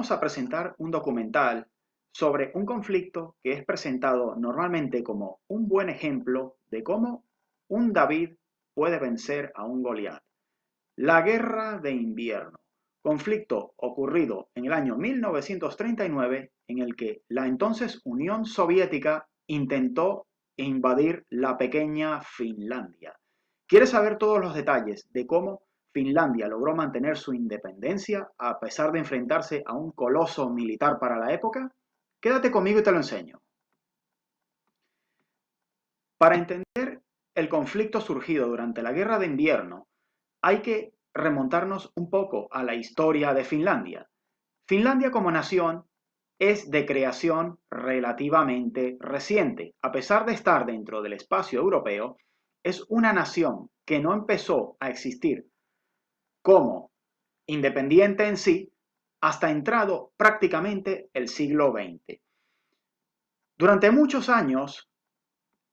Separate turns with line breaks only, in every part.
vamos a presentar un documental sobre un conflicto que es presentado normalmente como un buen ejemplo de cómo un David puede vencer a un Goliat. La Guerra de Invierno, conflicto ocurrido en el año 1939 en el que la entonces Unión Soviética intentó invadir la pequeña Finlandia. ¿Quieres saber todos los detalles de cómo Finlandia logró mantener su independencia a pesar de enfrentarse a un coloso militar para la época? Quédate conmigo y te lo enseño. Para entender el conflicto surgido durante la Guerra de Invierno, hay que remontarnos un poco a la historia de Finlandia. Finlandia como nación es de creación relativamente reciente. A pesar de estar dentro del espacio europeo, es una nación que no empezó a existir como independiente en sí hasta entrado prácticamente el siglo XX. Durante muchos años,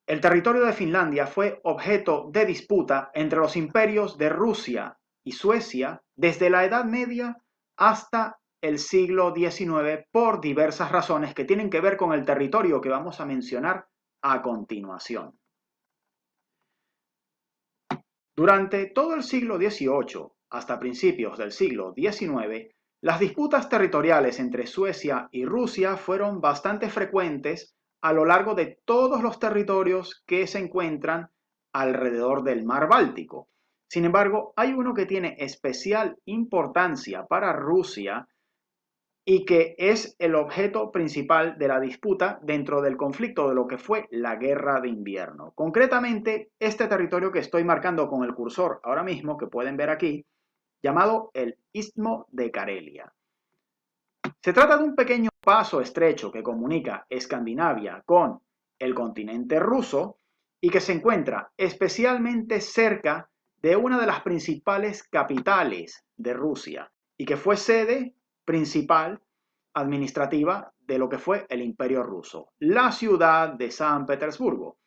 el territorio de Finlandia fue objeto de disputa entre los imperios de Rusia y Suecia desde la Edad Media hasta el siglo XIX por diversas razones que tienen que ver con el territorio que vamos a mencionar a continuación. Durante todo el siglo XVIII hasta principios del siglo XIX, las disputas territoriales entre Suecia y Rusia fueron bastante frecuentes a lo largo de todos los territorios que se encuentran alrededor del mar Báltico. Sin embargo, hay uno que tiene especial importancia para Rusia y que es el objeto principal de la disputa dentro del conflicto de lo que fue la Guerra de Invierno. Concretamente, este territorio que estoy marcando con el cursor ahora mismo, que pueden ver aquí, llamado el Istmo de Karelia. Se trata de un pequeño paso estrecho que comunica Escandinavia con el continente ruso y que se encuentra especialmente cerca de una de las principales capitales de Rusia y que fue sede principal administrativa de lo que fue el Imperio Ruso, la ciudad de San Petersburgo.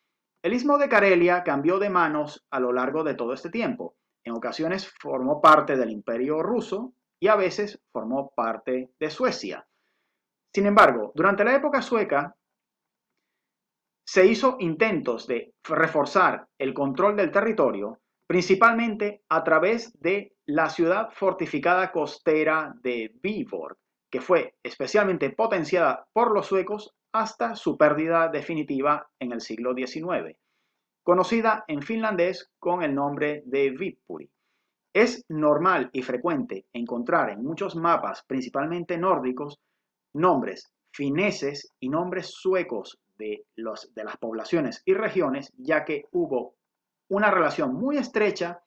El Istmo de Karelia cambió de manos a lo largo de todo este tiempo. En ocasiones formó parte del Imperio Ruso y a veces formó parte de Suecia. Sin embargo, durante la época sueca se hizo intentos de reforzar el control del territorio, principalmente a través de la ciudad fortificada costera de Viborg, que fue especialmente potenciada por los suecos hasta su pérdida definitiva en el siglo XIX, conocida en finlandés con el nombre de Viipuri. Es normal y frecuente encontrar en muchos mapas, principalmente nórdicos, nombres fineses y nombres suecos de las poblaciones y regiones, ya que hubo una relación muy estrecha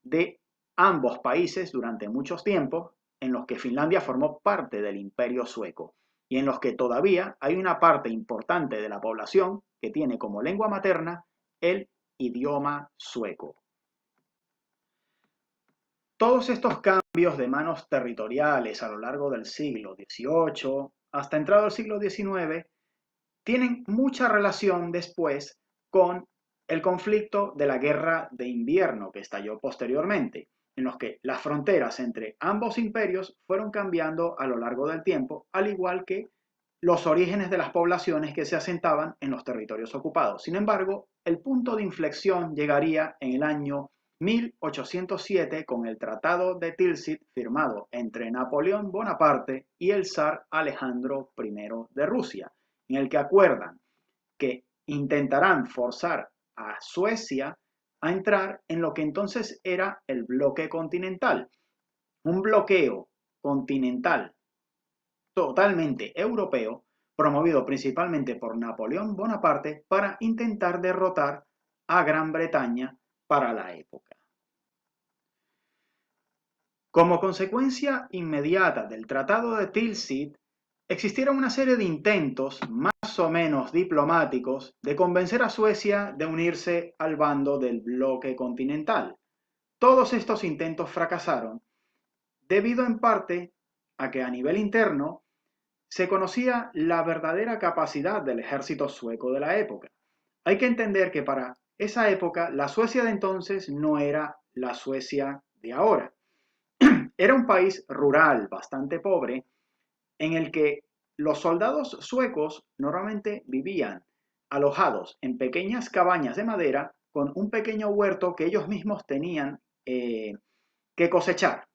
de ambos países durante muchos tiempos, en los que Finlandia formó parte del Imperio Sueco y en los que todavía hay una parte importante de la población que tiene como lengua materna el idioma sueco. Todos estos cambios de manos territoriales a lo largo del siglo XVIII hasta entrado el siglo XIX tienen mucha relación después con el conflicto de la Guerra de Invierno que estalló posteriormente, en los que las fronteras entre ambos imperios fueron cambiando a lo largo del tiempo, al igual que los orígenes de las poblaciones que se asentaban en los territorios ocupados. Sin embargo, el punto de inflexión llegaría en el año 1807 con el Tratado de Tilsit firmado entre Napoleón Bonaparte y el zar Alejandro I de Rusia, en el que acuerdan que intentarán forzar a Suecia a entrar en lo que entonces era el bloque continental, un bloqueo continental totalmente europeo, promovido principalmente por Napoleón Bonaparte para intentar derrotar a Gran Bretaña para la época. Como consecuencia inmediata del Tratado de Tilsit, existieron una serie de intentos más o menos diplomáticos de convencer a Suecia de unirse al bando del bloque continental. Todos estos intentos fracasaron debido en parte a que a nivel interno se conocía la verdadera capacidad del ejército sueco de la época. Hay que entender que para esa época la Suecia de entonces no era la Suecia de ahora. Era un país rural, bastante pobre, en el que los soldados suecos normalmente vivían alojados en pequeñas cabañas de madera con un pequeño huerto que ellos mismos tenían que cosechar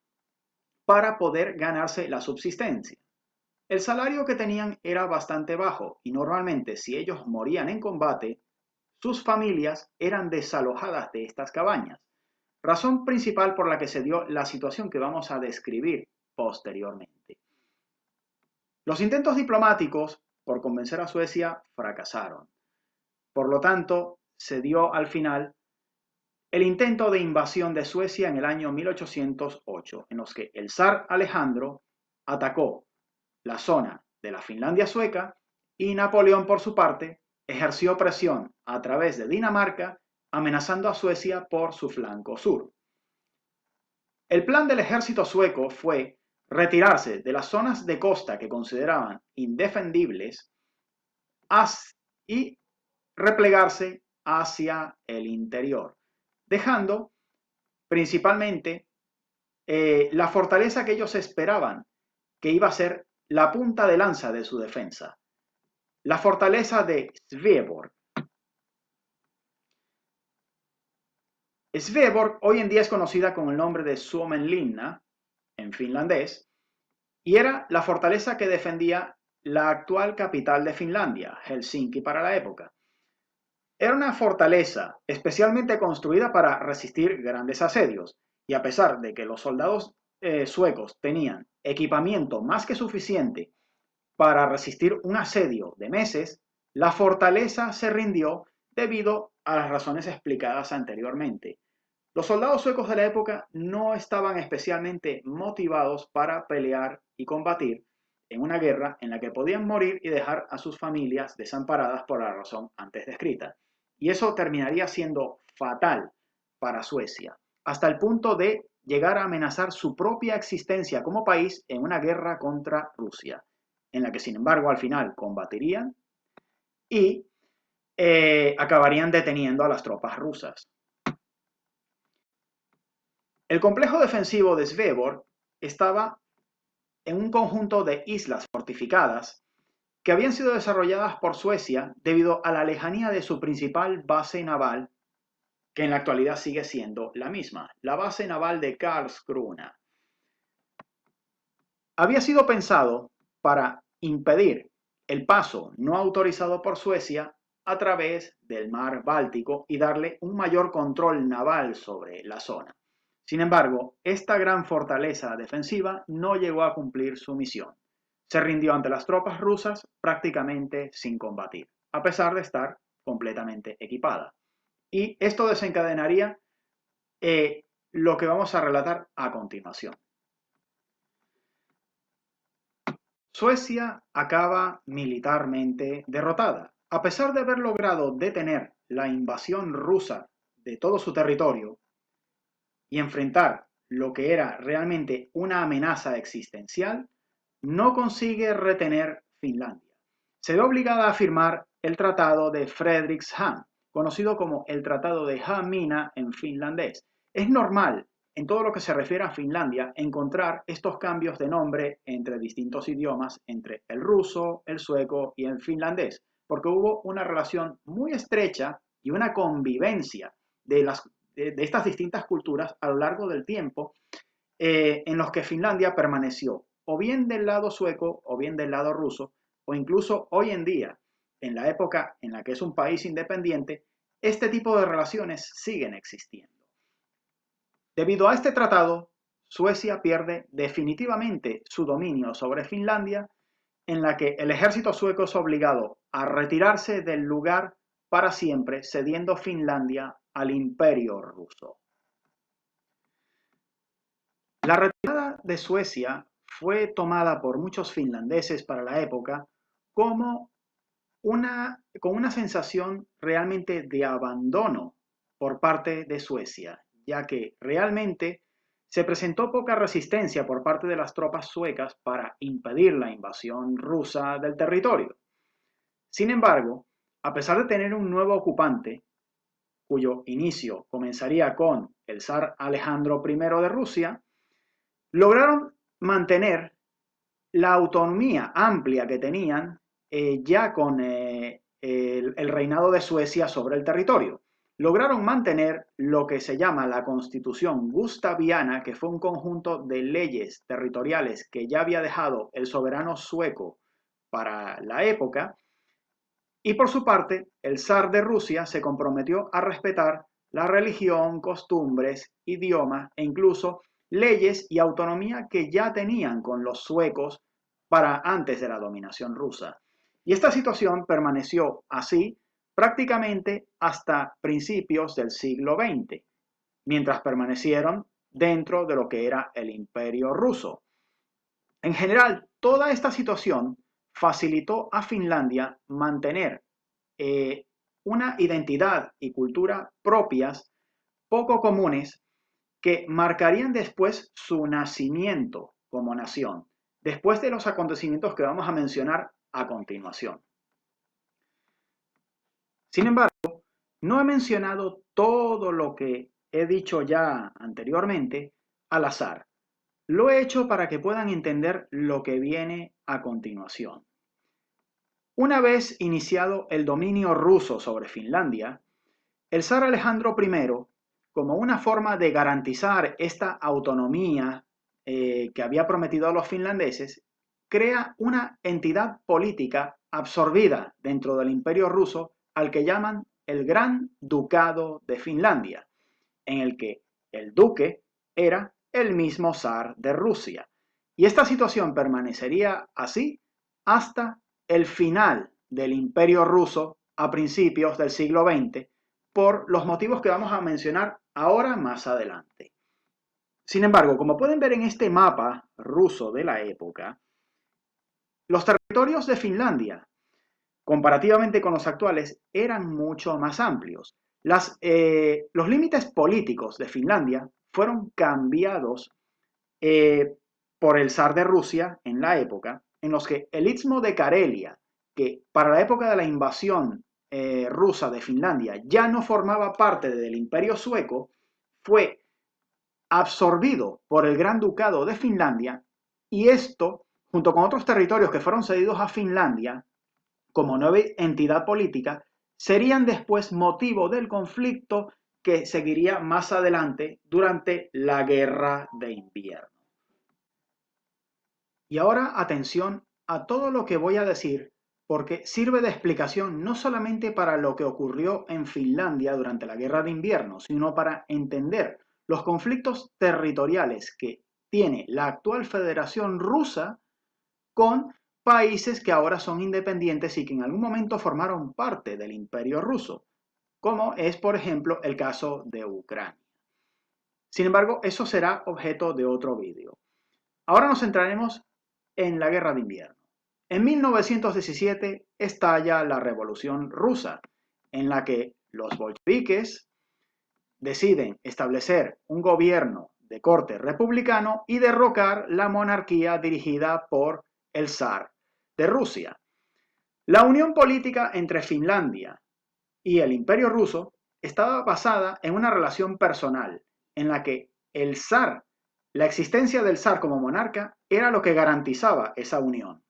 para poder ganarse la subsistencia. El salario que tenían era bastante bajo y normalmente si ellos morían en combate, sus familias eran desalojadas de estas cabañas, razón principal por la que se dio la situación que vamos a describir posteriormente. Los intentos diplomáticos por convencer a Suecia fracasaron. Por lo tanto, se dio al final el intento de invasión de Suecia en el año 1808, en los que el zar Alejandro atacó la zona de la Finlandia sueca y Napoleón, por su parte, ejerció presión a través de Dinamarca, amenazando a Suecia por su flanco sur. El plan del ejército sueco fue retirarse de las zonas de costa que consideraban indefendibles y replegarse hacia el interior, dejando principalmente la fortaleza que ellos esperaban que iba a ser la punta de lanza de su defensa, la fortaleza de Sveaborg. Sveaborg hoy en día es conocida con el nombre de Suomenlinna en finlandés y era la fortaleza que defendía la actual capital de Finlandia, Helsinki para la época. Era una fortaleza especialmente construida para resistir grandes asedios y a pesar de que los soldados suecos tenían equipamiento más que suficiente para resistir un asedio de meses, la fortaleza se rindió debido a las razones explicadas anteriormente. Los soldados suecos de la época no estaban especialmente motivados para pelear y combatir en una guerra en la que podían morir y dejar a sus familias desamparadas por la razón antes descrita. Y eso terminaría siendo fatal para Suecia, hasta el punto de llegar a amenazar su propia existencia como país en una guerra contra Rusia, en la que sin embargo al final combatirían y acabarían deteniendo a las tropas rusas. El complejo defensivo de Sveaborg estaba en un conjunto de islas fortificadas que habían sido desarrolladas por Suecia debido a la lejanía de su principal base naval, que en la actualidad sigue siendo la misma, la base naval de Karlskrona. Había sido pensado para impedir el paso no autorizado por Suecia a través del mar Báltico y darle un mayor control naval sobre la zona. Sin embargo, esta gran fortaleza defensiva no llegó a cumplir su misión. Se rindió ante las tropas rusas prácticamente sin combatir, a pesar de estar completamente equipada. Y esto desencadenaría lo que vamos a relatar a continuación. Suecia acaba militarmente derrotada. A pesar de haber logrado detener la invasión rusa de todo su territorio, y enfrentar lo que era realmente una amenaza existencial, no consigue retener Finlandia. Se ve obligada a firmar el Tratado de Fredrikshamn, conocido como el Tratado de Hamina en finlandés. Es normal, en todo lo que se refiere a Finlandia, encontrar estos cambios de nombre entre distintos idiomas, entre el ruso, el sueco y el finlandés, porque hubo una relación muy estrecha y una convivencia de estas distintas culturas a lo largo del tiempo, en los que Finlandia permaneció o bien del lado sueco o bien del lado ruso, o incluso hoy en día, en la época en la que es un país independiente, este tipo de relaciones siguen existiendo. Debido a este tratado, Suecia pierde definitivamente su dominio sobre Finlandia, en la que el ejército sueco es obligado a retirarse del lugar para siempre, cediendo Finlandia al Imperio ruso. La retirada de Suecia fue tomada por muchos finlandeses para la época como con una sensación realmente de abandono por parte de Suecia, ya que realmente se presentó poca resistencia por parte de las tropas suecas para impedir la invasión rusa del territorio. Sin embargo, a pesar de tener un nuevo ocupante, cuyo inicio comenzaría con el zar Alejandro I de Rusia, lograron mantener la autonomía amplia que tenían ya con el reinado de Suecia sobre el territorio. Lograron mantener lo que se llama la Constitución Gustaviana, que fue un conjunto de leyes territoriales que ya había dejado el soberano sueco para la época, y por su parte, el zar de Rusia se comprometió a respetar la religión, costumbres, idioma e incluso leyes y autonomía que ya tenían con los suecos para antes de la dominación rusa. Y esta situación permaneció así prácticamente hasta principios del siglo XX, mientras permanecieron dentro de lo que era el Imperio ruso. En general, toda esta situación facilitó a Finlandia mantener una identidad y cultura propias, poco comunes, que marcarían después su nacimiento como nación, después de los acontecimientos que vamos a mencionar a continuación. Sin embargo, no he mencionado todo lo que he dicho ya anteriormente al azar. Lo he hecho para que puedan entender lo que viene a continuación. Una vez iniciado el dominio ruso sobre Finlandia, el zar Alejandro I, como una forma de garantizar esta autonomía que había prometido a los finlandeses, crea una entidad política absorbida dentro del Imperio ruso al que llaman el Gran Ducado de Finlandia, en el que el duque era el mismo zar de Rusia. Y esta situación permanecería así hasta el final del Imperio ruso a principios del siglo XX, por los motivos que vamos a mencionar ahora más adelante. Sin embargo, como pueden ver en este mapa ruso de la época, los territorios de Finlandia, comparativamente con los actuales, eran mucho más amplios. Los límites políticos de Finlandia fueron cambiados por el zar de Rusia en la época, en los que el istmo de Karelia, que para la época de la invasión rusa de Finlandia ya no formaba parte del Imperio sueco, fue absorbido por el Gran Ducado de Finlandia, y esto, junto con otros territorios que fueron cedidos a Finlandia como nueva entidad política, serían después motivo del conflicto que seguiría más adelante durante la Guerra de Invierno. Y ahora atención a todo lo que voy a decir, porque sirve de explicación no solamente para lo que ocurrió en Finlandia durante la Guerra de Invierno, sino para entender los conflictos territoriales que tiene la actual Federación Rusa con países que ahora son independientes y que en algún momento formaron parte del Imperio Ruso, como es, por ejemplo, el caso de Ucrania. Sin embargo, eso será objeto de otro vídeo. Ahora nos centraremos en la Guerra de Invierno. En 1917 estalla la Revolución Rusa, en la que los bolcheviques deciden establecer un gobierno de corte republicano y derrocar la monarquía dirigida por el zar de Rusia. La unión política entre Finlandia y el Imperio ruso estaba basada en una relación personal, en la que el zar, la existencia del zar como monarca, era lo que garantizaba esa unión.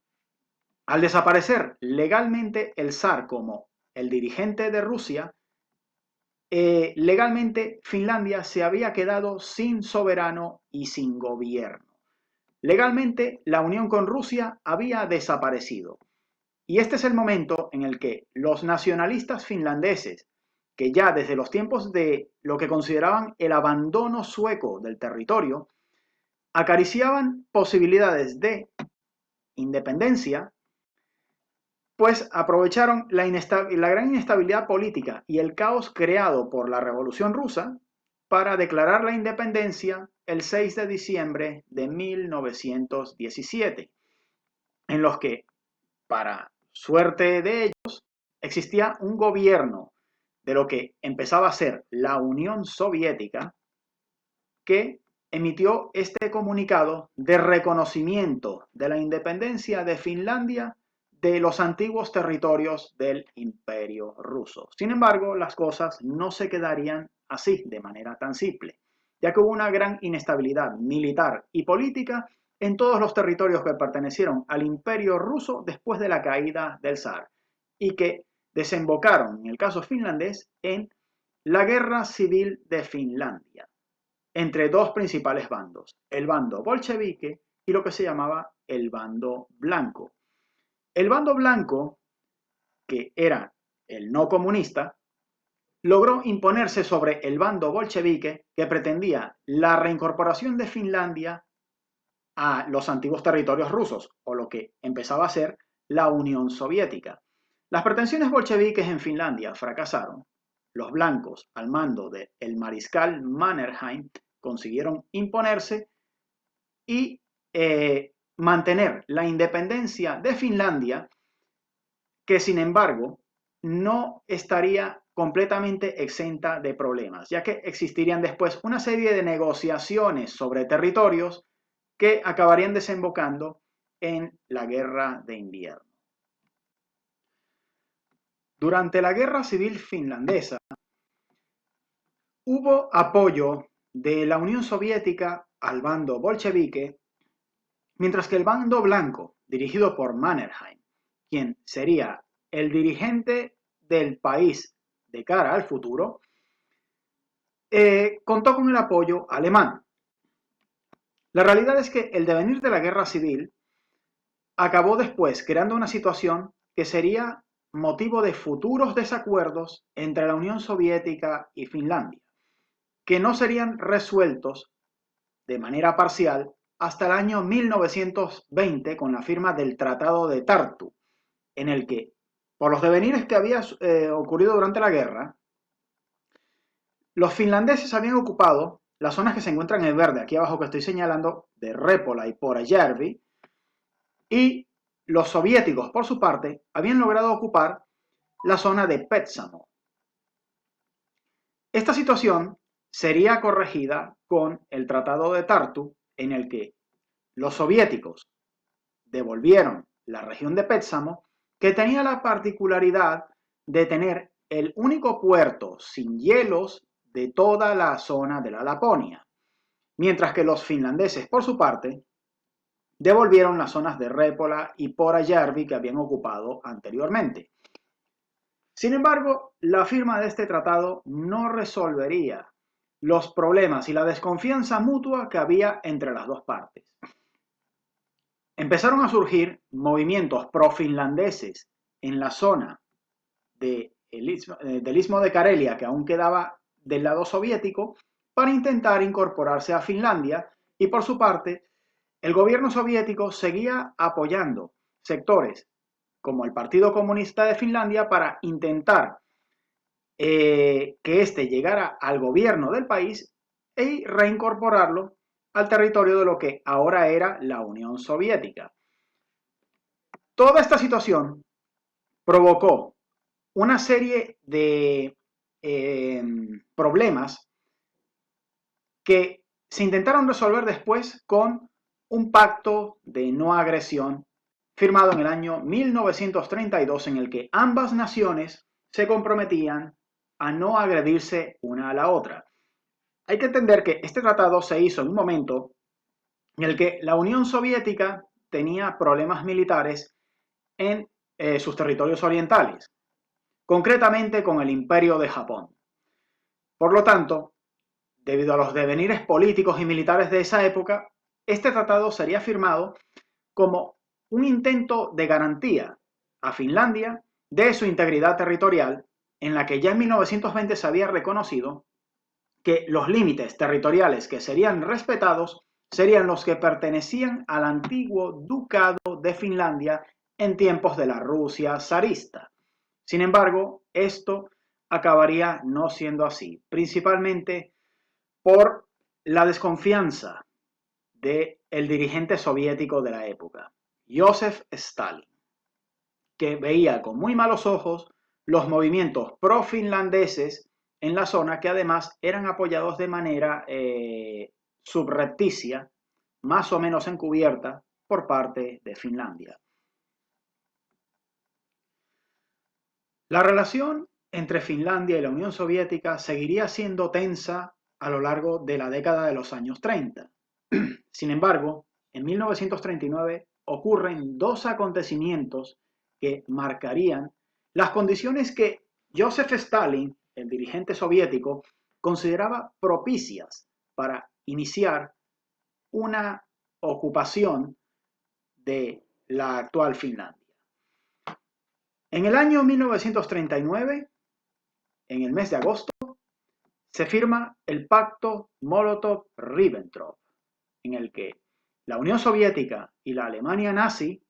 Al desaparecer legalmente el zar como el dirigente de Rusia, legalmente Finlandia se había quedado sin soberano y sin gobierno. Legalmente la unión con Rusia había desaparecido. Y este es el momento en el que los nacionalistas finlandeses, que ya desde los tiempos de lo que consideraban el abandono sueco del territorio, acariciaban posibilidades de independencia, pues aprovecharon la gran inestabilidad política y el caos creado por la Revolución Rusa para declarar la independencia el 6 de diciembre de 1917, en los que, para suerte de ellos, existía un gobierno de lo que empezaba a ser la Unión Soviética, que emitió este comunicado de reconocimiento de la independencia de Finlandia de los antiguos territorios del Imperio ruso. Sin embargo, las cosas no se quedarían así de manera tan simple, ya que hubo una gran inestabilidad militar y política en todos los territorios que pertenecieron al Imperio ruso después de la caída del zar y que desembocaron, en el caso finlandés, en la Guerra Civil de Finlandia, entre dos principales bandos, el bando bolchevique y lo que se llamaba el bando blanco. El bando blanco, que era el no comunista, logró imponerse sobre el bando bolchevique, que pretendía la reincorporación de Finlandia a los antiguos territorios rusos, o lo que empezaba a ser la Unión Soviética. Las pretensiones bolcheviques en Finlandia fracasaron. Los blancos, al mando del mariscal Mannerheim, consiguieron imponerse y mantener la independencia de Finlandia, que sin embargo no estaría completamente exenta de problemas, ya que existirían después una serie de negociaciones sobre territorios que acabarían desembocando en la Guerra de Invierno. Durante la Guerra Civil Finlandesa hubo apoyo de la Unión Soviética al bando bolchevique, mientras que el bando blanco, dirigido por Mannerheim, quien sería el dirigente del país de cara al futuro, contó con el apoyo alemán. La realidad es que el devenir de la guerra civil acabó después creando una situación que sería motivo de futuros desacuerdos entre la Unión Soviética y Finlandia, que no serían resueltos de manera parcial hasta el año 1920 con la firma del Tratado de Tartu, en el que, por los devenires que había ocurrido durante la guerra, los finlandeses habían ocupado las zonas que se encuentran en verde, aquí abajo que estoy señalando, de Repola y Porajärvi, y los soviéticos, por su parte, habían logrado ocupar la zona de Petsamo. Esta situación sería corregida con el Tratado de Tartu, en el que los soviéticos devolvieron la región de Petsamo, que tenía la particularidad de tener el único puerto sin hielos de toda la zona de la Laponia, mientras que los finlandeses, por su parte, devolvieron las zonas de Repola y Porajärvi que habían ocupado anteriormente. Sin embargo, la firma de este tratado no resolvería los problemas y la desconfianza mutua que había entre las dos partes. Empezaron a surgir movimientos pro-finlandeses en la zona del Istmo de Karelia, que aún quedaba del lado soviético, para intentar incorporarse a Finlandia, y por su parte, el gobierno soviético seguía apoyando sectores como el Partido Comunista de Finlandia para intentar que éste llegara al gobierno del país y reincorporarlo al territorio de lo que ahora era la Unión Soviética. Toda esta situación provocó una serie de problemas que se intentaron resolver después con un pacto de no agresión firmado en el año 1932, en el que ambas naciones se comprometían a no agredirse una a la otra. Hay que entender que este tratado se hizo en un momento en el que la Unión Soviética tenía problemas militares en sus territorios orientales, concretamente con el Imperio de Japón. Por lo tanto, debido a los devenires políticos y militares de esa época, este tratado sería firmado como un intento de garantía a Finlandia de su integridad territorial, en la que ya en 1920 se había reconocido que los límites territoriales que serían respetados serían los que pertenecían al antiguo ducado de Finlandia en tiempos de la Rusia zarista. Sin embargo, esto acabaría no siendo así, principalmente por la desconfianza del dirigente soviético de la época, Joseph Stalin, que veía con muy malos ojos los movimientos pro-finlandeses en la zona, que además eran apoyados de manera subrepticia, más o menos encubierta, por parte de Finlandia. La relación entre Finlandia y la Unión Soviética seguiría siendo tensa a lo largo de la década de los años 30. Sin embargo, en 1939 ocurren dos acontecimientos que marcarían las condiciones que Joseph Stalin, el dirigente soviético, consideraba propicias para iniciar una ocupación de la actual Finlandia. En el año 1939, en el mes de agosto, se firma el pacto Molotov-Ribbentrop, en el que la Unión Soviética y la Alemania nazi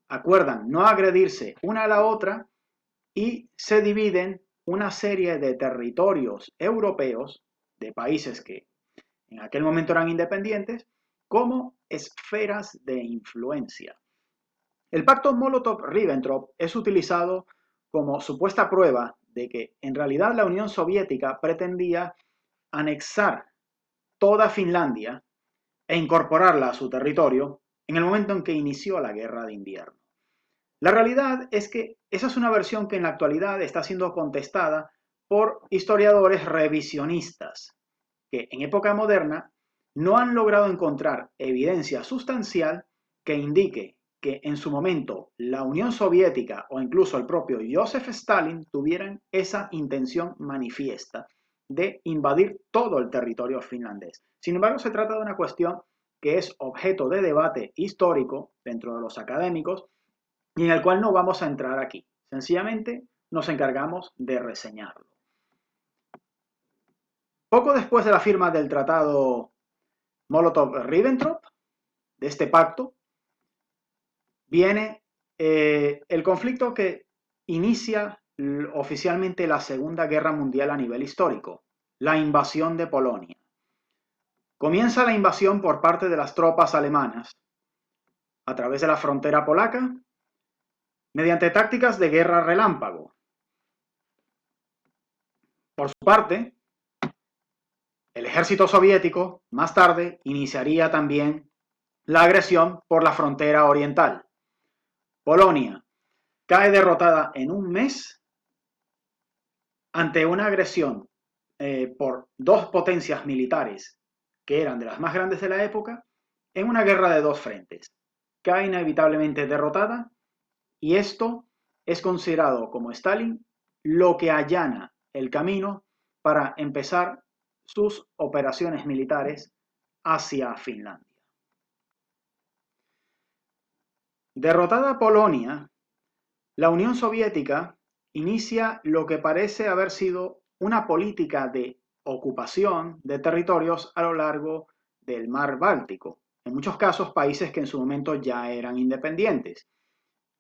acuerdan no agredirse una a la otra y se dividen una serie de territorios europeos, de países que en aquel momento eran independientes, como esferas de influencia. El pacto Molotov-Ribbentrop es utilizado como supuesta prueba de que en realidad la Unión Soviética pretendía anexar toda Finlandia e incorporarla a su territorio en el momento en que inició la Guerra de Invierno. La realidad es que esa es una versión que en la actualidad está siendo contestada por historiadores revisionistas, que en época moderna no han logrado encontrar evidencia sustancial que indique que en su momento la Unión Soviética o incluso el propio Joseph Stalin tuvieran esa intención manifiesta de invadir todo el territorio finlandés. Sin embargo, se trata de una cuestión que es objeto de debate histórico dentro de los académicos y en el cual no vamos a entrar aquí. Sencillamente nos encargamos de reseñarlo. Poco después de la firma del tratado Molotov-Ribbentrop, de este pacto, viene el conflicto que inicia oficialmente la Segunda Guerra Mundial a nivel histórico, la invasión de Polonia. Comienza la invasión por parte de las tropas alemanas a través de la frontera polaca mediante tácticas de guerra relámpago. Por su parte, el ejército soviético más tarde iniciaría también la agresión por la frontera oriental. Polonia cae derrotada en un mes ante una agresión por dos potencias militares que eran de las más grandes de la época en una guerra de dos frentes. Cae inevitablemente derrotada y esto es considerado como Stalin lo que allana el camino para empezar sus operaciones militares hacia Finlandia. Derrotada Polonia, la Unión Soviética inicia lo que parece haber sido una política de ocupación de territorios a lo largo del mar Báltico, en muchos casos países que en su momento ya eran independientes,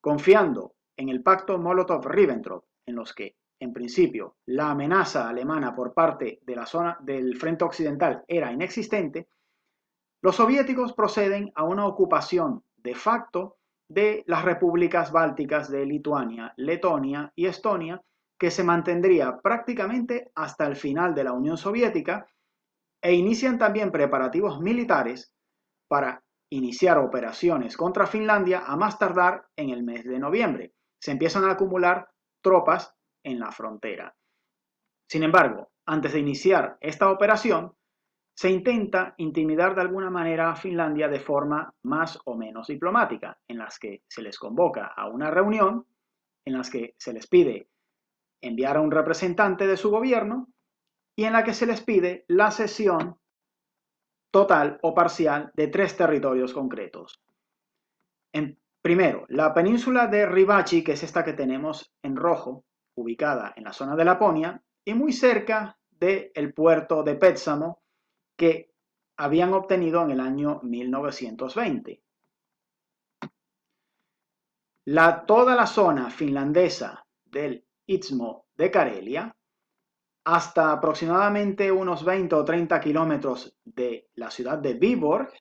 confiando en el pacto Molotov-Ribbentrop, en los que, en principio, la amenaza alemana por parte de la zona del frente occidental era inexistente. Los soviéticos proceden a una ocupación de facto de las repúblicas bálticas de Lituania, Letonia y Estonia, que se mantendría prácticamente hasta el final de la Unión Soviética, e inician también preparativos militares para iniciar operaciones contra Finlandia a más tardar en el mes de noviembre. Se empiezan a acumular tropas en la frontera. Sin embargo, antes de iniciar esta operación, se intenta intimidar de alguna manera a Finlandia de forma más o menos diplomática, en las que se les convoca a una reunión, en las que se les pide enviar a un representante de su gobierno y en la que se les pide la cesión total o parcial de tres territorios concretos. Primero, la península de Ribachi, que es esta que tenemos en rojo, ubicada en la zona de Laponia y muy cerca del puerto de Petsamo, que habían obtenido en el año 1920. Toda la zona finlandesa del Istmo de Karelia, hasta aproximadamente unos 20 o 30 kilómetros de la ciudad de Viborg,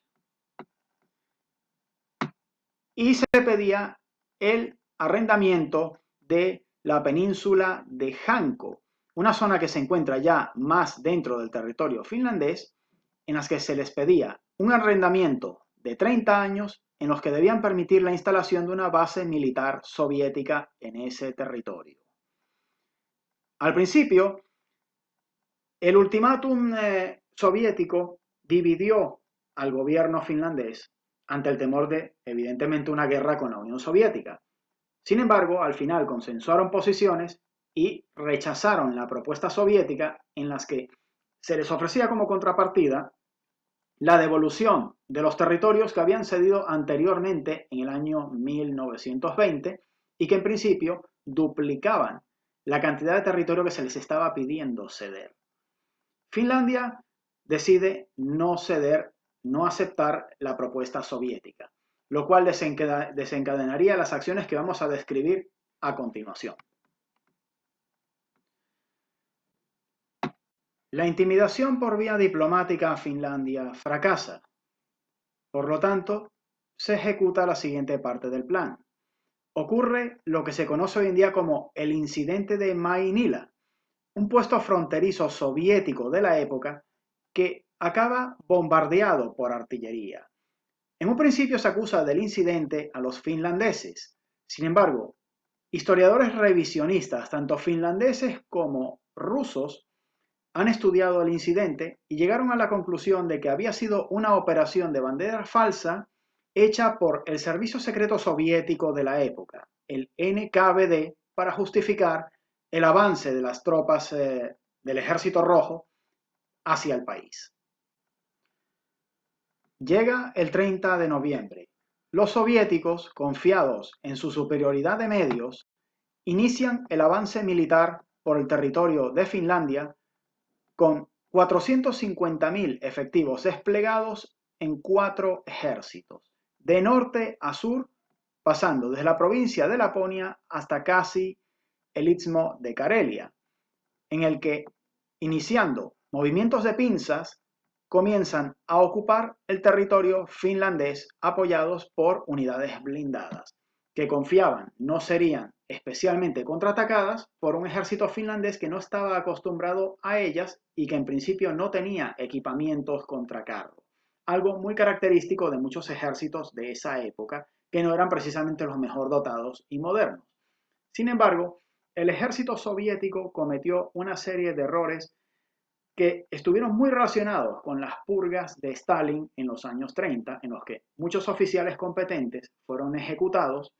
y se pedía el arrendamiento de la península de Hanko, una zona que se encuentra ya más dentro del territorio finlandés, en las que se les pedía un arrendamiento de 30 años en los que debían permitir la instalación de una base militar soviética en ese territorio. Al principio, el ultimátum soviético dividió al gobierno finlandés ante el temor de, evidentemente, una guerra con la Unión Soviética. Sin embargo, al final consensuaron posiciones y rechazaron la propuesta soviética en las que se les ofrecía como contrapartida la devolución de los territorios que habían cedido anteriormente en el año 1920 y que en principio duplicaban la cantidad de territorio que se les estaba pidiendo ceder. Finlandia decide no ceder, no aceptar la propuesta soviética, lo cual desencadenaría las acciones que vamos a describir a continuación. La intimidación por vía diplomática a Finlandia fracasa. Por lo tanto, se ejecuta la siguiente parte del plan. Ocurre lo que se conoce hoy en día como el incidente de Mainila, un puesto fronterizo soviético de la época que acaba bombardeado por artillería. En un principio se acusa del incidente a los finlandeses. Sin embargo, historiadores revisionistas, tanto finlandeses como rusos, han estudiado el incidente y llegaron a la conclusión de que había sido una operación de bandera falsa hecha por el servicio secreto soviético de la época, el NKVD, para justificar el avance de las tropas del Ejército Rojo hacia el país. Llega el 30 de noviembre. Los soviéticos, confiados en su superioridad de medios, inician el avance militar por el territorio de Finlandia con 450.000 efectivos desplegados en 4 ejércitos, de norte a sur, pasando desde la provincia de Laponia hasta casi el istmo de Karelia, en el que, iniciando movimientos de pinzas, comienzan a ocupar el territorio finlandés apoyados por unidades blindadas, que confiaban no serían especialmente contraatacadas por un ejército finlandés que no estaba acostumbrado a ellas y que en principio no tenía equipamientos contra carro, algo muy característico de muchos ejércitos de esa época que no eran precisamente los mejor dotados y modernos. Sin embargo, el ejército soviético cometió una serie de errores que estuvieron muy relacionados con las purgas de Stalin en los años 30, en los que muchos oficiales competentes fueron ejecutados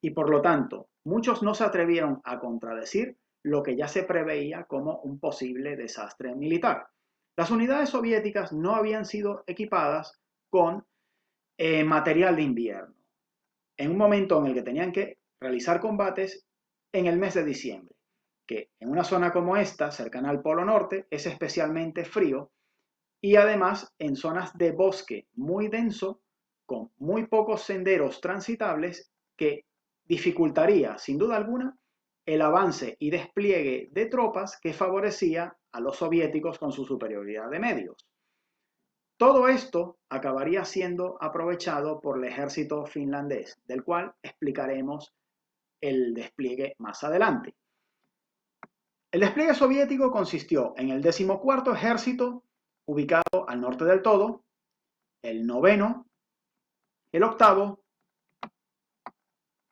y por lo tanto muchos no se atrevieron a contradecir lo que ya se preveía como un posible desastre militar. Las unidades soviéticas no habían sido equipadas con material de invierno, en un momento en el que tenían que realizar combates en el mes de diciembre, que en una zona como esta, cercana al Polo Norte, es especialmente frío y además en zonas de bosque muy denso, con muy pocos senderos transitables, que dificultaría, sin duda alguna, el avance y despliegue de tropas que favorecía a los soviéticos con su superioridad de medios. Todo esto acabaría siendo aprovechado por el ejército finlandés, del cual explicaremos el despliegue más adelante. El despliegue soviético consistió en el 14º ejército, ubicado al norte del todo, el 9º, el 8º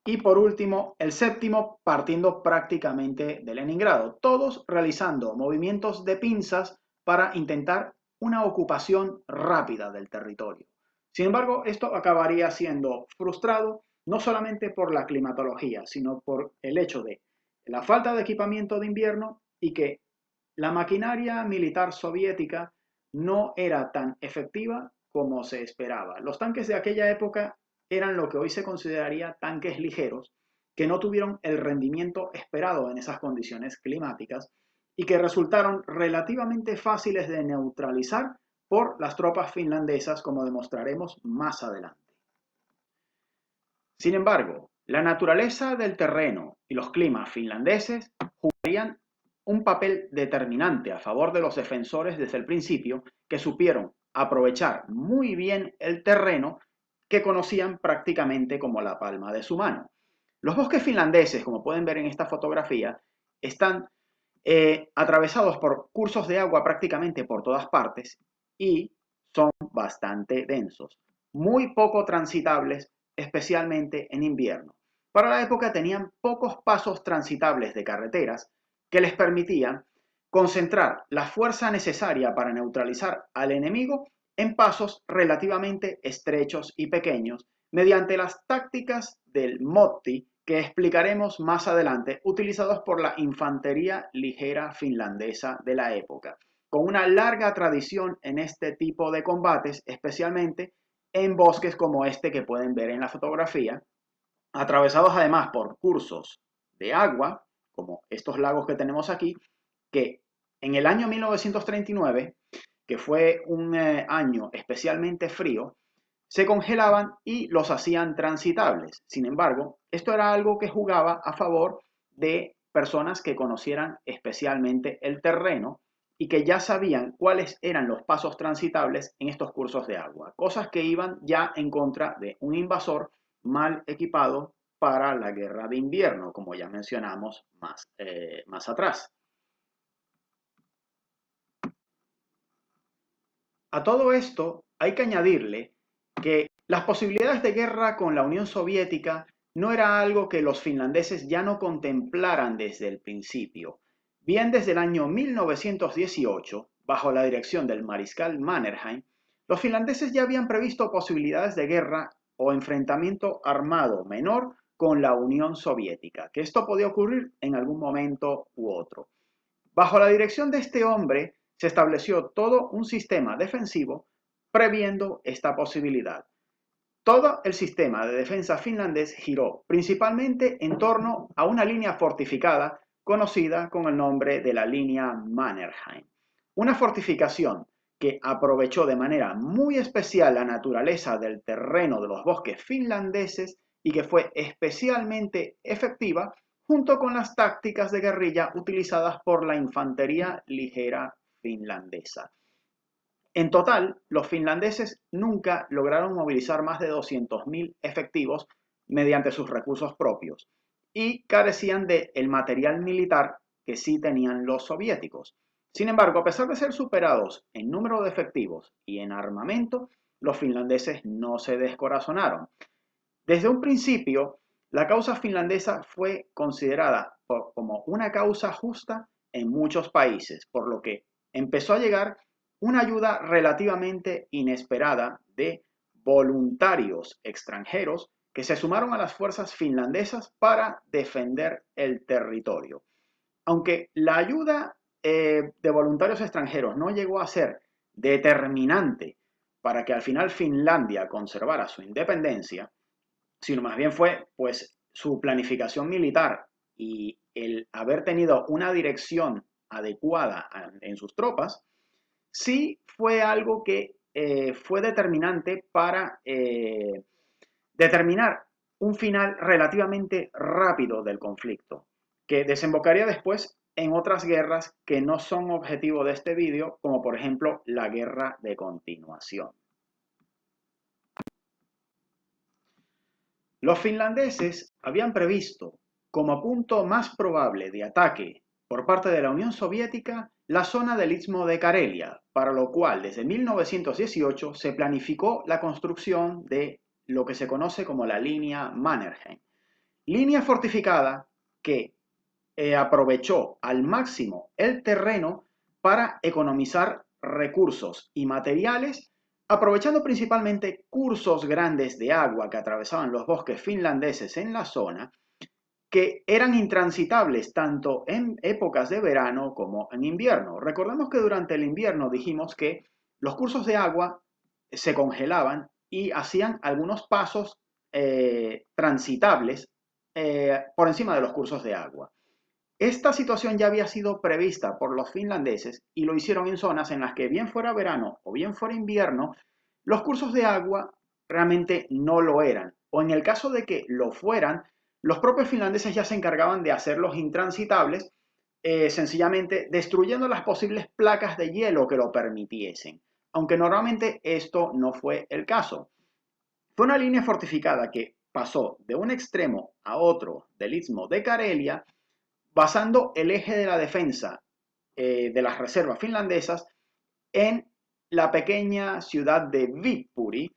y por último el 7º, partiendo prácticamente de Leningrado, todos realizando movimientos de pinzas para intentar una ocupación rápida del territorio. Sin embargo, esto acabaría siendo frustrado no solamente por la climatología, sino por el hecho de la falta de equipamiento de invierno y que la maquinaria militar soviética no era tan efectiva como se esperaba. Los tanques de aquella época eran lo que hoy se consideraría tanques ligeros, que no tuvieron el rendimiento esperado en esas condiciones climáticas y que resultaron relativamente fáciles de neutralizar por las tropas finlandesas, como demostraremos más adelante. Sin embargo, la naturaleza del terreno y los climas finlandeses jugarían un papel determinante a favor de los defensores desde el principio, que supieron aprovechar muy bien el terreno que conocían prácticamente como la palma de su mano. Los bosques finlandeses, como pueden ver en esta fotografía, están atravesados por cursos de agua prácticamente por todas partes y son bastante densos, muy poco transitables, especialmente en invierno. Para la época tenían pocos pasos transitables de carreteras que les permitían concentrar la fuerza necesaria para neutralizar al enemigo en pasos relativamente estrechos y pequeños mediante las tácticas del motti que explicaremos más adelante, utilizados por la infantería ligera finlandesa de la época, con una larga tradición en este tipo de combates, especialmente en bosques como este que pueden ver en la fotografía, atravesados además por cursos de agua, como estos lagos que tenemos aquí, que en el año 1939, que fue un año especialmente frío, se congelaban y los hacían transitables. Sin embargo, esto era algo que jugaba a favor de personas que conocieran especialmente el terreno y que ya sabían cuáles eran los pasos transitables en estos cursos de agua, cosas que iban ya en contra de un invasor mal equipado para la guerra de invierno, como ya mencionamos más atrás. A todo esto hay que añadirle que las posibilidades de guerra con la Unión Soviética no era algo que los finlandeses ya no contemplaran desde el principio. Bien desde el año 1918, bajo la dirección del mariscal Mannerheim, los finlandeses ya habían previsto posibilidades de guerra o enfrentamiento armado menor con la Unión Soviética, que esto podía ocurrir en algún momento u otro. Bajo la dirección de este hombre se estableció todo un sistema defensivo previendo esta posibilidad. Todo el sistema de defensa finlandés giró principalmente en torno a una línea fortificada conocida con el nombre de la línea Mannerheim. Una fortificación que aprovechó de manera muy especial la naturaleza del terreno de los bosques finlandeses y que fue especialmente efectiva junto con las tácticas de guerrilla utilizadas por la infantería ligera finlandesa. En total, los finlandeses nunca lograron movilizar más de 200.000 efectivos mediante sus recursos propios y carecían del material militar que sí tenían los soviéticos. Sin embargo, a pesar de ser superados en número de efectivos y en armamento, los finlandeses no se descorazonaron. Desde un principio, la causa finlandesa fue considerada como una causa justa en muchos países, por lo que empezó a llegar una ayuda relativamente inesperada de voluntarios extranjeros que se sumaron a las fuerzas finlandesas para defender el territorio. Aunque la ayuda de voluntarios extranjeros no llegó a ser determinante para que al final Finlandia conservara su independencia, sino más bien fue pues su planificación militar y el haber tenido una dirección adecuada en sus tropas, sí fue algo que fue determinante para determinar un final relativamente rápido del conflicto, que desembocaría después en otras guerras que no son objetivo de este vídeo, como por ejemplo la guerra de continuación. Los finlandeses habían previsto como punto más probable de ataque por parte de la Unión Soviética la zona del Istmo de Karelia, para lo cual desde 1918 se planificó la construcción de lo que se conoce como la línea Mannerheim, línea fortificada que aprovechó al máximo el terreno para economizar recursos y materiales, aprovechando principalmente cursos grandes de agua que atravesaban los bosques finlandeses en la zona, que eran intransitables tanto en épocas de verano como en invierno. Recordemos que durante el invierno dijimos que los cursos de agua se congelaban y hacían algunos pasos transitables por encima de los cursos de agua. Esta situación ya había sido prevista por los finlandeses y lo hicieron en zonas en las que bien fuera verano o bien fuera invierno, los cursos de agua realmente no lo eran. O en el caso de que lo fueran, los propios finlandeses ya se encargaban de hacerlos intransitables, sencillamente destruyendo las posibles placas de hielo que lo permitiesen. Aunque normalmente esto no fue el caso. Fue una línea fortificada que pasó de un extremo a otro del istmo de Karelia, basando el eje de la defensa de las reservas finlandesas en la pequeña ciudad de Viipuri,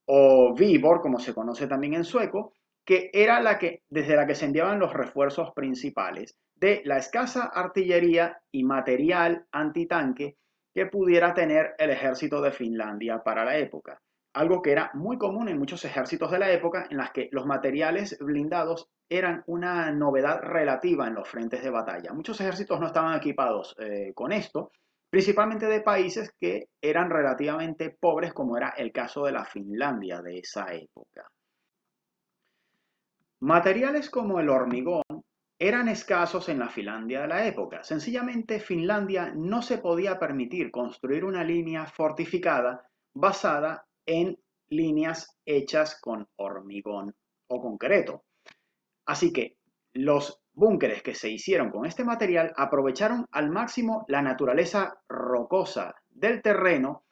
o Viborg, como se conoce también en sueco, que era desde la que se enviaban los refuerzos principales de la escasa artillería y material antitanque que pudiera tener el ejército de Finlandia para la época. Algo que era muy común en muchos ejércitos de la época, en las que los materiales blindados eran una novedad relativa en los frentes de batalla. Muchos ejércitos no estaban equipados con esto, principalmente de países que eran relativamente pobres, como era el caso de la Finlandia de esa época. Materiales como el hormigón eran escasos en la Finlandia de la época. Sencillamente, Finlandia no se podía permitir construir una línea fortificada basada en líneas hechas con hormigón o concreto. Así que los búnkeres que se hicieron con este material aprovecharon al máximo la naturaleza rocosa del terreno,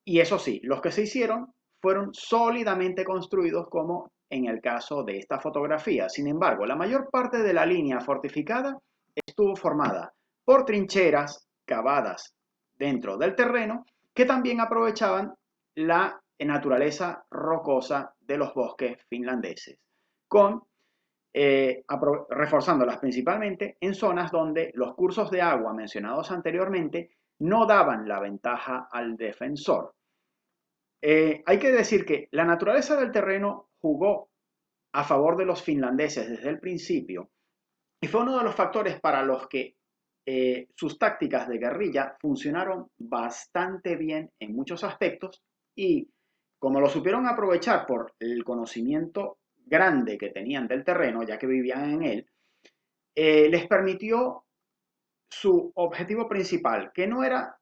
y eso sí, los que se hicieron fueron sólidamente construidos, como en el caso de esta fotografía. Sin embargo, la mayor parte de la línea fortificada estuvo formada por trincheras cavadas dentro del terreno, que también aprovechaban la naturaleza rocosa de los bosques finlandeses, reforzándolas principalmente en zonas donde los cursos de agua mencionados anteriormente no daban la ventaja al defensor. Hay que decir que la naturaleza del terreno jugó a favor de los finlandeses desde el principio, y fue uno de los factores para los que sus tácticas de guerrilla funcionaron bastante bien en muchos aspectos, y como lo supieron aprovechar por el conocimiento grande que tenían del terreno, ya que vivían en él, les permitió su objetivo principal, que no era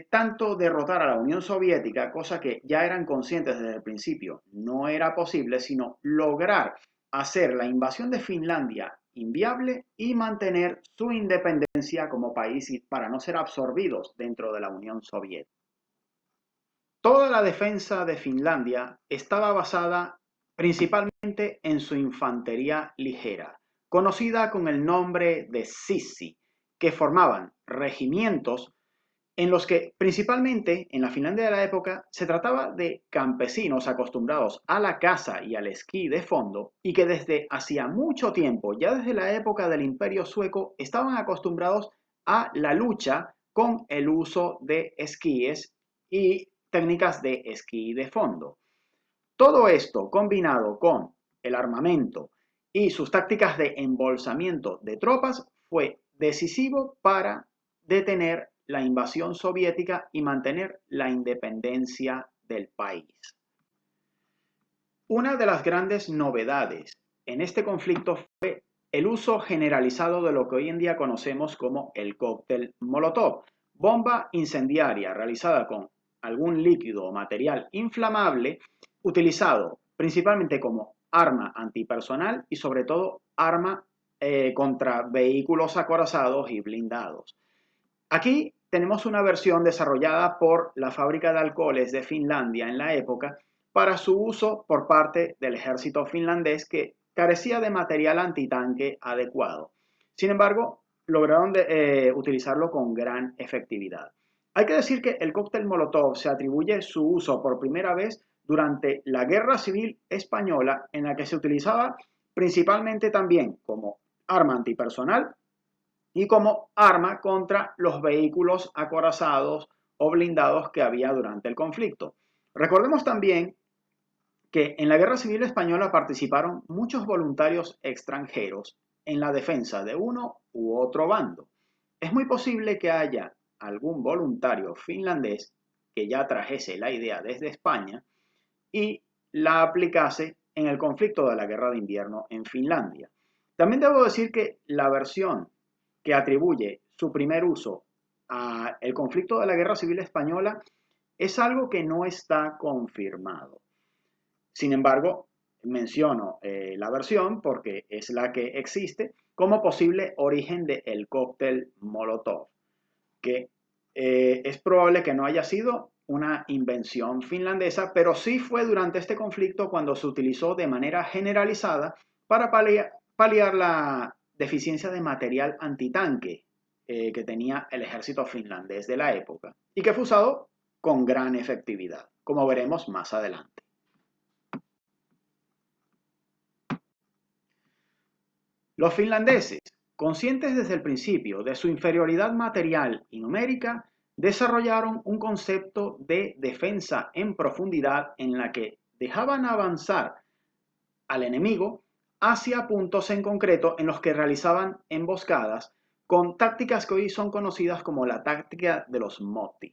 tanto derrotar a la Unión Soviética, cosa que ya eran conscientes desde el principio no era posible, sino lograr hacer la invasión de Finlandia inviable y mantener su independencia como país para no ser absorbidos dentro de la Unión Soviética. Toda la defensa de Finlandia estaba basada principalmente en su infantería ligera, conocida con el nombre de Sissi, que formaban regimientos en los que principalmente en la Finlandia de la época se trataba de campesinos acostumbrados a la caza y al esquí de fondo, y que desde hacía mucho tiempo, ya desde la época del Imperio Sueco, estaban acostumbrados a la lucha con el uso de esquíes y técnicas de esquí de fondo. Todo esto combinado con el armamento y sus tácticas de embolsamiento de tropas fue decisivo para detener la invasión soviética y mantener la independencia del país. Una de las grandes novedades en este conflicto fue el uso generalizado de lo que hoy en día conocemos como el cóctel Molotov, bomba incendiaria realizada con algún líquido o material inflamable, utilizado principalmente como arma antipersonal y sobre todo arma contra vehículos acorazados y blindados. Aquí tenemos una versión desarrollada por la fábrica de alcoholes de Finlandia en la época para su uso por parte del ejército finlandés, que carecía de material antitanque adecuado. Sin embargo, lograron utilizarlo con gran efectividad. Hay que decir que el cóctel Molotov se atribuye su uso por primera vez durante la Guerra Civil Española, en la que se utilizaba principalmente también como arma antipersonal y como arma contra los vehículos acorazados o blindados que había durante el conflicto. Recordemos también que en la Guerra Civil Española participaron muchos voluntarios extranjeros en la defensa de uno u otro bando. Es muy posible que haya algún voluntario finlandés que ya trajese la idea desde España y la aplicase en el conflicto de la Guerra de Invierno en Finlandia. También debo decir que la versión que atribuye su primer uso al conflicto de la Guerra Civil Española es algo que no está confirmado. Sin embargo, menciono la versión porque es la que existe como posible origen del cóctel Molotov, que es probable que no haya sido una invención finlandesa, pero sí fue durante este conflicto cuando se utilizó de manera generalizada para paliar la deficiencia de material antitanque que tenía el ejército finlandés de la época, y que fue usado con gran efectividad, como veremos más adelante. Los finlandeses, conscientes desde el principio de su inferioridad material y numérica, desarrollaron un concepto de defensa en profundidad en la que dejaban avanzar al enemigo hacia puntos en concreto en los que realizaban emboscadas con tácticas que hoy son conocidas como la táctica de los motti.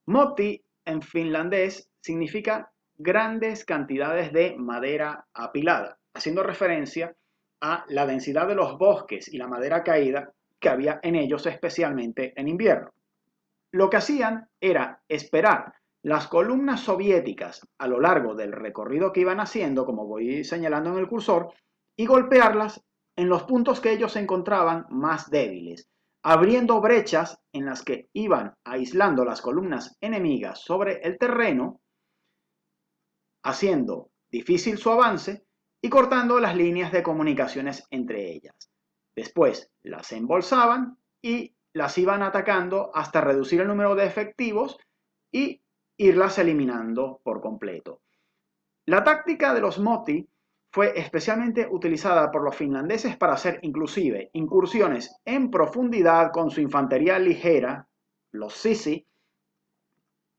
Motti en finlandés significa grandes cantidades de madera apilada, haciendo referencia a la densidad de los bosques y la madera caída que había en ellos, especialmente en invierno. Lo que hacían era esperar las columnas soviéticas a lo largo del recorrido que iban haciendo, como voy señalando en el cursor, y golpearlas en los puntos que ellos encontraban más débiles, abriendo brechas en las que iban aislando las columnas enemigas sobre el terreno, haciendo difícil su avance y cortando las líneas de comunicaciones entre ellas. Después las embolsaban y las iban atacando hasta reducir el número de efectivos y irlas eliminando por completo. La táctica de los motti fue especialmente utilizada por los finlandeses para hacer inclusive incursiones en profundidad con su infantería ligera, los sisi,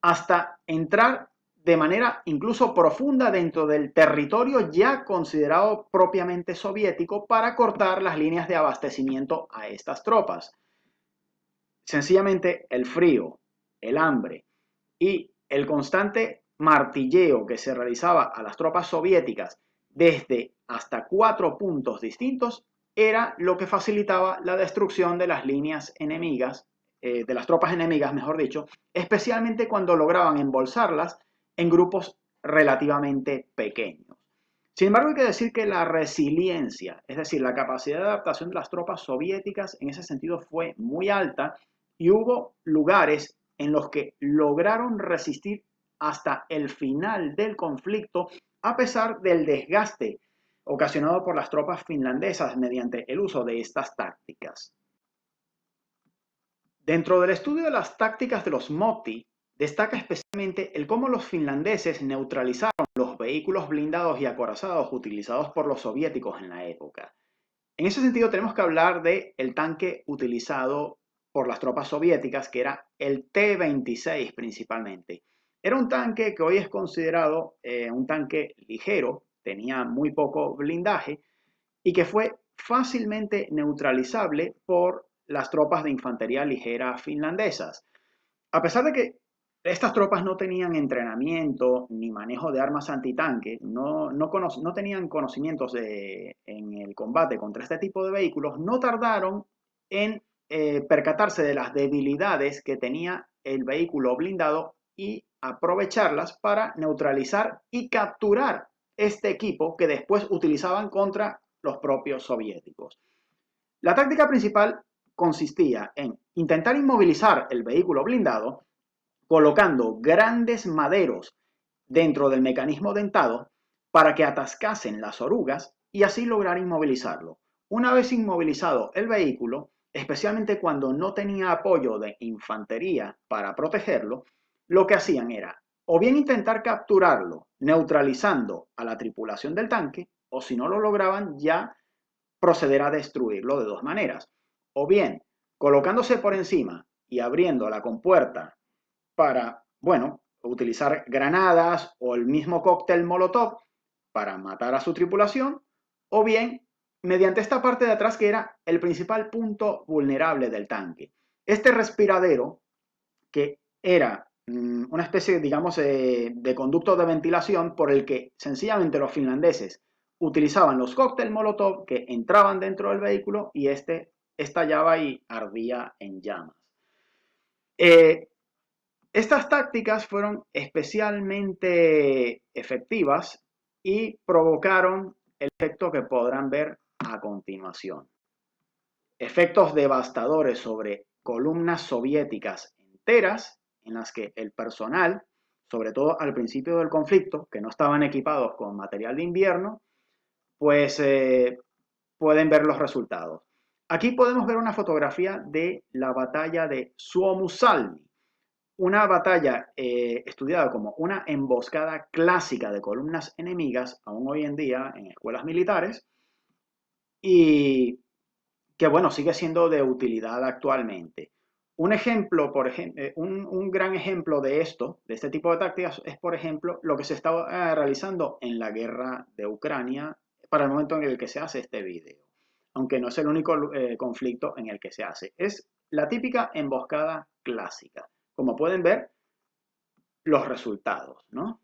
hasta entrar de manera incluso profunda dentro del territorio ya considerado propiamente soviético para cortar las líneas de abastecimiento a estas tropas. Sencillamente el frío, el hambre y el constante martilleo que se realizaba a las tropas soviéticas desde hasta 4 puntos distintos era lo que facilitaba la destrucción de las líneas enemigas, de las tropas enemigas, mejor dicho, especialmente cuando lograban embolsarlas en grupos relativamente pequeños. Sin embargo, hay que decir que la resiliencia, es decir, la capacidad de adaptación de las tropas soviéticas en ese sentido fue muy alta y hubo lugares en los que lograron resistir hasta el final del conflicto a pesar del desgaste ocasionado por las tropas finlandesas mediante el uso de estas tácticas. Dentro del estudio de las tácticas de los motti, destaca especialmente el cómo los finlandeses neutralizaron los vehículos blindados y acorazados utilizados por los soviéticos en la época. En ese sentido tenemos que hablar del tanque utilizado por las tropas soviéticas, que era el T-26 principalmente. Era un tanque que hoy es considerado un tanque ligero, tenía muy poco blindaje y que fue fácilmente neutralizable por las tropas de infantería ligera finlandesas. A pesar de que estas tropas no tenían entrenamiento ni manejo de armas antitanque, no tenían conocimientos en el combate contra este tipo de vehículos, no tardaron en percatarse de las debilidades que tenía el vehículo blindado y aprovecharlas para neutralizar y capturar este equipo que después utilizaban contra los propios soviéticos. La táctica principal consistía en intentar inmovilizar el vehículo blindado colocando grandes maderos dentro del mecanismo dentado para que atascasen las orugas y así lograr inmovilizarlo. Una vez inmovilizado el vehículo, especialmente cuando no tenía apoyo de infantería para protegerlo, lo que hacían era o bien intentar capturarlo neutralizando a la tripulación del tanque, o si no lo lograban ya proceder a destruirlo de dos maneras. O bien colocándose por encima y abriendo la compuerta para, bueno, utilizar granadas o el mismo cóctel Molotov para matar a su tripulación, o bien mediante esta parte de atrás que era el principal punto vulnerable del tanque. Este respiradero, que era una especie, digamos, de conducto de ventilación por el que sencillamente los finlandeses utilizaban los cócteles Molotov que entraban dentro del vehículo y este estallaba y ardía en llamas. Estas tácticas fueron especialmente efectivas y provocaron el efecto que podrán ver a continuación. Efectos devastadores sobre columnas soviéticas enteras en las que el personal, sobre todo al principio del conflicto, que no estaban equipados con material de invierno, pues pueden ver los resultados. Aquí podemos ver una fotografía de la batalla de Suomussalmi, una batalla estudiada como una emboscada clásica de columnas enemigas, aún hoy en día en escuelas militares, y que, bueno, sigue siendo de utilidad actualmente. Un ejemplo, por ejemplo, un gran ejemplo de esto, de este tipo de tácticas, es, por ejemplo, lo que se está realizando en la guerra de Ucrania para el momento en el que se hace este vídeo. Aunque no es el único conflicto en el que se hace. Es la típica emboscada clásica. Como pueden ver, los resultados, ¿no?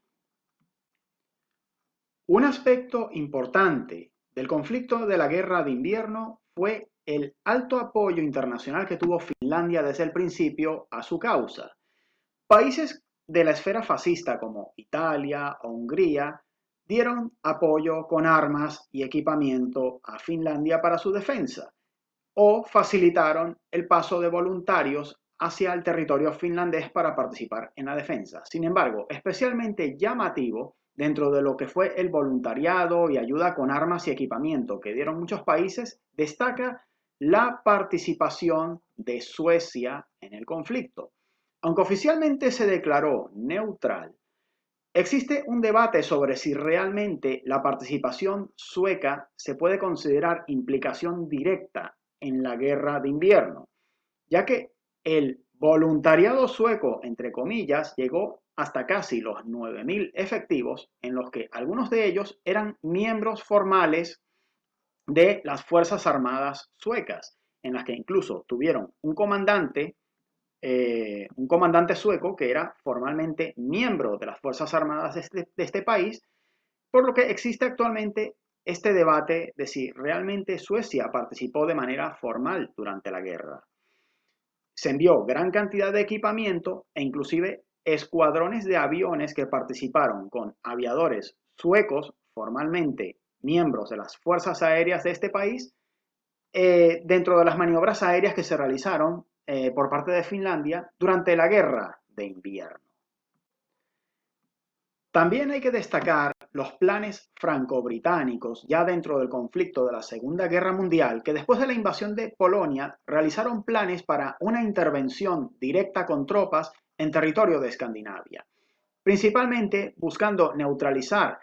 Un aspecto importante del conflicto de la guerra de invierno fue el alto apoyo internacional que tuvo Finlandia desde el principio a su causa. Países de la esfera fascista como Italia o Hungría dieron apoyo con armas y equipamiento a Finlandia para su defensa o facilitaron el paso de voluntarios hacia el territorio finlandés para participar en la defensa. Sin embargo, especialmente llamativo dentro de lo que fue el voluntariado y ayuda con armas y equipamiento que dieron muchos países, destaca la participación de Suecia en el conflicto. Aunque oficialmente se declaró neutral, existe un debate sobre si realmente la participación sueca se puede considerar implicación directa en la guerra de invierno, ya que el voluntariado sueco, entre comillas, llegó hasta casi los 9.000 efectivos, en los que algunos de ellos eran miembros formales de las Fuerzas Armadas suecas, en las que incluso tuvieron un comandante sueco que era formalmente miembro de las Fuerzas Armadas de este país, por lo que existe actualmente este debate de si realmente Suecia participó de manera formal durante la guerra. Se envió gran cantidad de equipamiento e inclusive escuadrones de aviones que participaron con aviadores suecos, formalmente miembros de las fuerzas aéreas de este país, dentro de las maniobras aéreas que se realizaron por parte de Finlandia durante la guerra de invierno. También hay que destacar los planes franco-británicos ya dentro del conflicto de la Segunda Guerra Mundial, que después de la invasión de Polonia realizaron planes para una intervención directa con tropas en territorio de Escandinavia, principalmente buscando neutralizar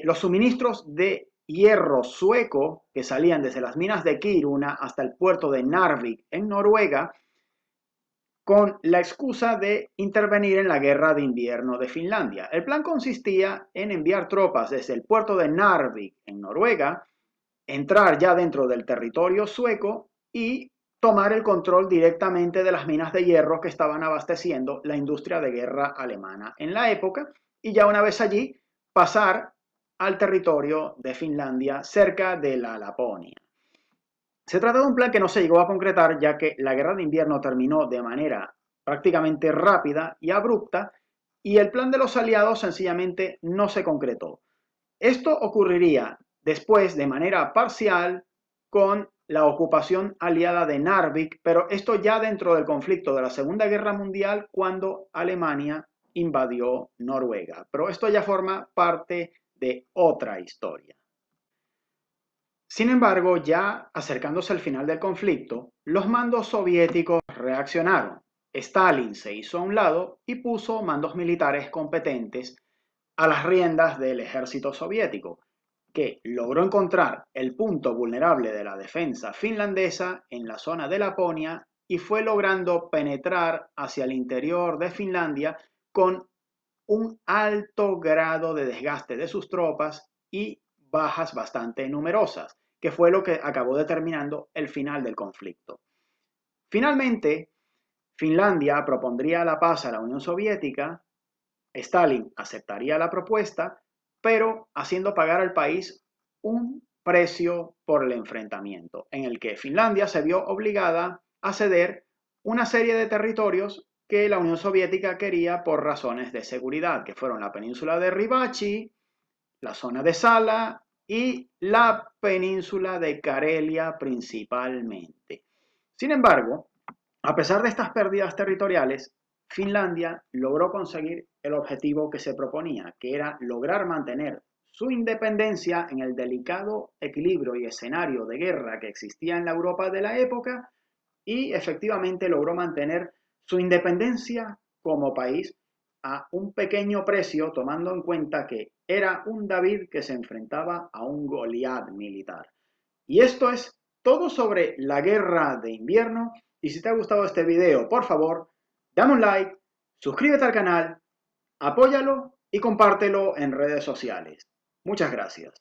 los suministros de hierro sueco que salían desde las minas de Kiruna hasta el puerto de Narvik en Noruega, con la excusa de intervenir en la guerra de invierno de Finlandia. El plan consistía en enviar tropas desde el puerto de Narvik en Noruega, entrar ya dentro del territorio sueco y tomar el control directamente de las minas de hierro que estaban abasteciendo la industria de guerra alemana en la época, y ya una vez allí pasar al territorio de Finlandia cerca de la Laponia. Se trata de un plan que no se llegó a concretar, ya que la guerra de invierno terminó de manera prácticamente rápida y abrupta, y el plan de los aliados sencillamente no se concretó. Esto ocurriría después de manera parcial con la ocupación aliada de Narvik, pero esto ya dentro del conflicto de la Segunda Guerra Mundial, cuando Alemania invadió Noruega. Pero esto ya forma parte de otra historia. Sin embargo, ya acercándose al final del conflicto, los mandos soviéticos reaccionaron. Stalin se hizo a un lado y puso mandos militares competentes a las riendas del ejército soviético, que logró encontrar el punto vulnerable de la defensa finlandesa en la zona de Laponia y fue logrando penetrar hacia el interior de Finlandia con un alto grado de desgaste de sus tropas y bajas bastante numerosas, que fue lo que acabó determinando el final del conflicto. Finalmente, Finlandia propondría la paz a la Unión Soviética, Stalin aceptaría la propuesta, pero haciendo pagar al país un precio por el enfrentamiento, en el que Finlandia se vio obligada a ceder una serie de territorios que la Unión Soviética quería por razones de seguridad, que fueron la península de Ribachi, la zona de Sala y la península de Karelia principalmente. Sin embargo, a pesar de estas pérdidas territoriales, Finlandia logró conseguir el objetivo que se proponía, que era lograr mantener su independencia en el delicado equilibrio y escenario de guerra que existía en la Europa de la época, y efectivamente logró mantener su independencia como país a un pequeño precio, tomando en cuenta que era un David que se enfrentaba a un Goliat militar. Y esto es todo sobre la guerra de invierno. Y si te ha gustado este video, por favor, dame un like, suscríbete al canal, apóyalo y compártelo en redes sociales. Muchas gracias.